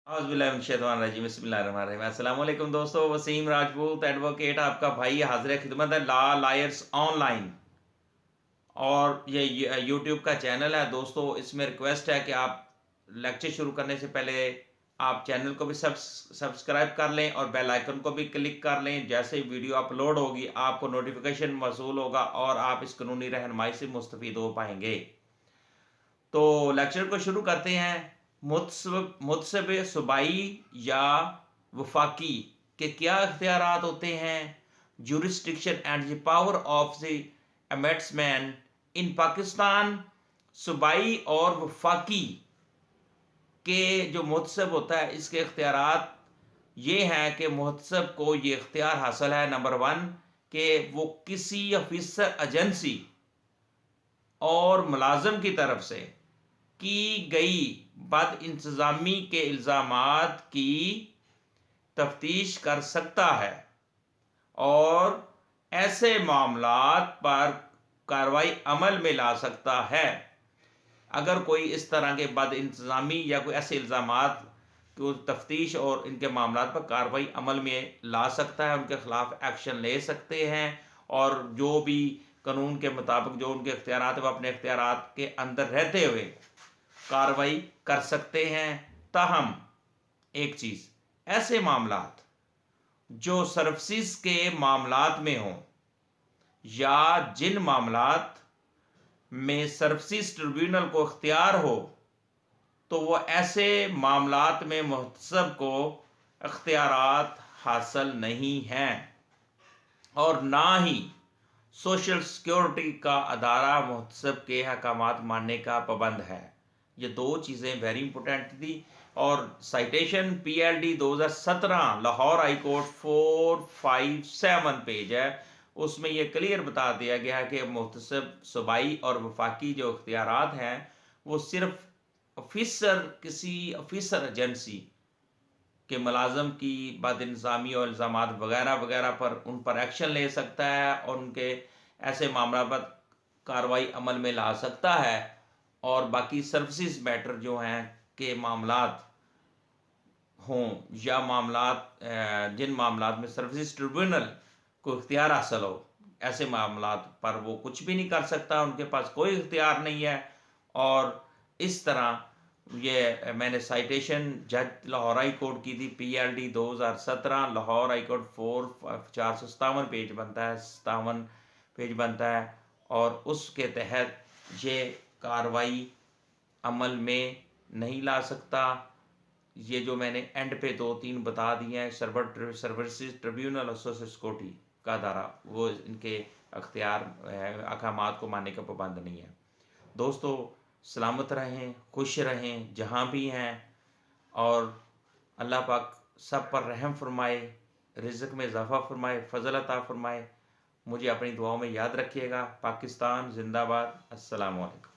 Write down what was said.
औज़ुबिल्लाहिमिनश्शैतानिर्रजीम बिस्मिल्लाहिर्रहमानिर्रहीम। अस्सलाम वालेकुम दोस्तों, वसीम राजपूत एडवोकेट आपका भाई हाज़िर खिदमत है लॉ लायर्स ऑनलाइन। और ये यूट्यूब का चैनल है दोस्तों। इसमें रिक्वेस्ट है कि आप लेक्चर शुरू करने से पहले आप चैनल को भी सब्सक्राइब कर लें और बेल आइकन को भी क्लिक कर लें। जैसे ही वीडियो अपलोड होगी आपको नोटिफिकेशन मौसूल होगा और आप इस कानूनी रहनुमाई से मुस्तफ़ीद हो पाएंगे। तो लेक्चर को शुरू करते हैं। मुतसब सूबाई या वफाकी के क्या इख्तियारात होते हैं। Jurisdiction and the power of the ombudsman in Pakistan. सूबाई और वफाकी के जो मुतसब होता है इसके इख्तियारात ये हैं कि मुहतसब को ये इख्तियार हासिल है नंबर 1 कि वो किसी ऑफिसर एजेंसी और मुलाजम की तरफ से की गई बद इंतज़ामी के इल्ज़ामात की तफ्तीश कर सकता है और ऐसे मामलात पर कार्रवाई अमल में ला सकता है। अगर कोई इस तरह के बद इंतज़ामी या कोई ऐसे इल्ज़ामात को तफ्तीश और इनके मामलात पर कार्रवाई अमल में ला सकता है, उनके खिलाफ एक्शन ले सकते हैं और जो भी कानून के मुताबिक जो उनके इख्तियारात है वो अपने इख्तियारात के अंदर रहते हुए कार्रवाई कर सकते हैं। ताहम एक चीज़, ऐसे मामलात जो सर्विसेज के मामलात में हों या जिन मामलात में सर्विसेज ट्रिब्यूनल को इख्तियार हो तो वो ऐसे मामलात में मुहतसब को इख्तियारात हासिल नहीं हैं और ना ही सोशल सिक्योरिटी का अदारा मुहतसब के अहकामात मानने का पाबंद है। ये दो चीज़ें वेरी इंपॉर्टेंट थी। और citation PLD 2017 Lahore high court 457 page है, उसमें यह क्लियर बता दिया गया है कि मुहतसब सूबाई और वफाकी जो इख्तियारात हैं वो सिर्फ किसी ऑफिसर एजेंसी के मुलाजम की बदइंतज़ामी और इल्ज़ामात वगैरह वगैरह पर उन पर एक्शन ले सकता है और उनके ऐसे मामला पर कार्रवाई अमल में ला सकता है। और बाकी सर्विसेज मैटर जो हैं के मामलात हों या मामलात जिन मामलात में सर्विसेज ट्रिब्यूनल को इख्तियार हासिल हो, ऐसे मामलात पर वो कुछ भी नहीं कर सकता, उनके पास कोई इख्तियार नहीं है। और इस तरह ये मैंने साइटेशन जज लाहौर हाई कोर्ट की थी PLD 2017 Lahore high court 457 page बनता है, 57 पेज बनता है और उसके तहत ये कार्रवाई अमल में नहीं ला सकता। ये जो मैंने एंड पे 2-3 बता दिए हैं, सर्विसेज ट्रिब्यूनल और सोशल सिक्योरिटी का अदारा, वो इनके अख्तियार अहकामात को मानने का पाबंद नहीं है। दोस्तों सलामत रहें, खुश रहें जहाँ भी हैं और अल्लाह पाक सब पर रहम फरमाए, रिज़्क़ में इजाफ़ा फरमाए, फ़ज़ल अता फरमाए। मुझे अपनी दुआओं में याद रखिएगा। पाकिस्तान जिंदाबाद। अस्सलामु अलैकुम।